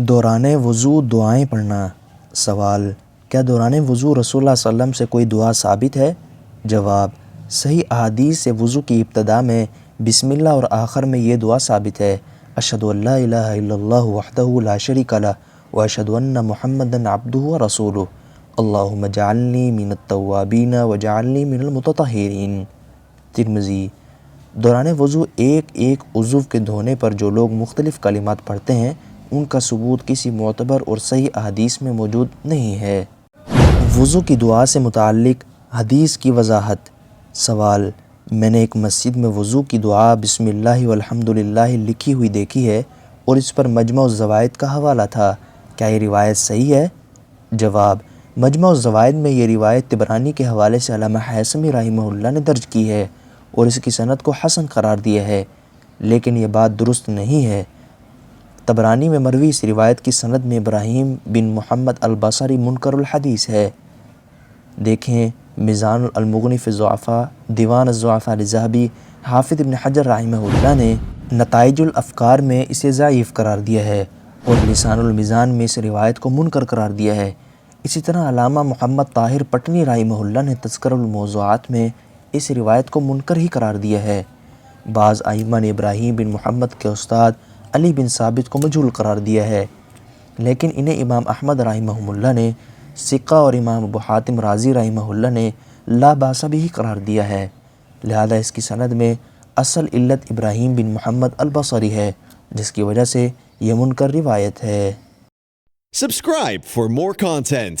دوران وضو دعائیں پڑھنا۔ سوال: کیا دوران وضو رسول اللہ صلی اللہ علیہ وسلم سے کوئی دعا ثابت ہے؟ جواب: صحیح احادیث سے وضو کی ابتدا میں بسم اللہ اور آخر میں یہ دعا ثابت ہے: اشہد ان لا الہ الا اللہ وحدہ لا شریک لہ واشہد ان محمدا عبدہ ورسولہ اللہم اجعلنی من التوابین واجعلنی من المتطہرین۔ ترمذی۔ دوران وضو ایک عضو کے دھونے پر جو لوگ مختلف کلمات پڑھتے ہیں ان کا ثبوت کسی معتبر اور صحیح احادیث میں موجود نہیں ہے۔ وضو کی دعا سے متعلق حدیث کی وضاحت۔ سوال: میں نے ایک مسجد میں وضو کی دعا بسم اللہ والحمدللہ لکھی ہوئی دیکھی ہے اور اس پر مجمع الزوائد کا حوالہ تھا، کیا یہ روایت صحیح ہے؟ جواب: مجمع الزوائد میں یہ روایت طبرانی کے حوالے سے علامہ حیثمی رحمہ اللہ نے درج کی ہے اور اس کی سند کو حسن قرار دیا ہے، لیکن یہ بات درست نہیں ہے۔ طبرانی میں مروی اس روایت کی سند میں ابراہیم بن محمد البصری منکر الحدیث ہے۔ دیکھیں میزان المغنی فی الضعفاء، دیوان الضعفاء للذہبی۔ حافظ ابن حجر رحمہ اللہ نے نتائج الافکار میں اسے ضعیف قرار دیا ہے اور لسان المیزان میں اس روایت کو منکر قرار دیا ہے۔ اسی طرح علامہ محمد طاہر پٹنی رحمہ اللہ نے تذکرہ الموضوعات میں اس روایت کو منکر ہی قرار دیا ہے۔ بعض ائمہ نے ابراہیم بن محمد کے استاد علی بن ثابت کو مجہول قرار دیا ہے، لیکن انہیں امام احمد رحمہ اللہ نے ثقہ اور امام ابو حاتم رازی رحمہ اللہ نے لا باس بہ قرار دیا ہے، لہذا اس کی سند میں اصل علت ابراہیم بن محمد البصری ہے، جس کی وجہ سے یہ منکر روایت ہے۔ Subscribe for more content.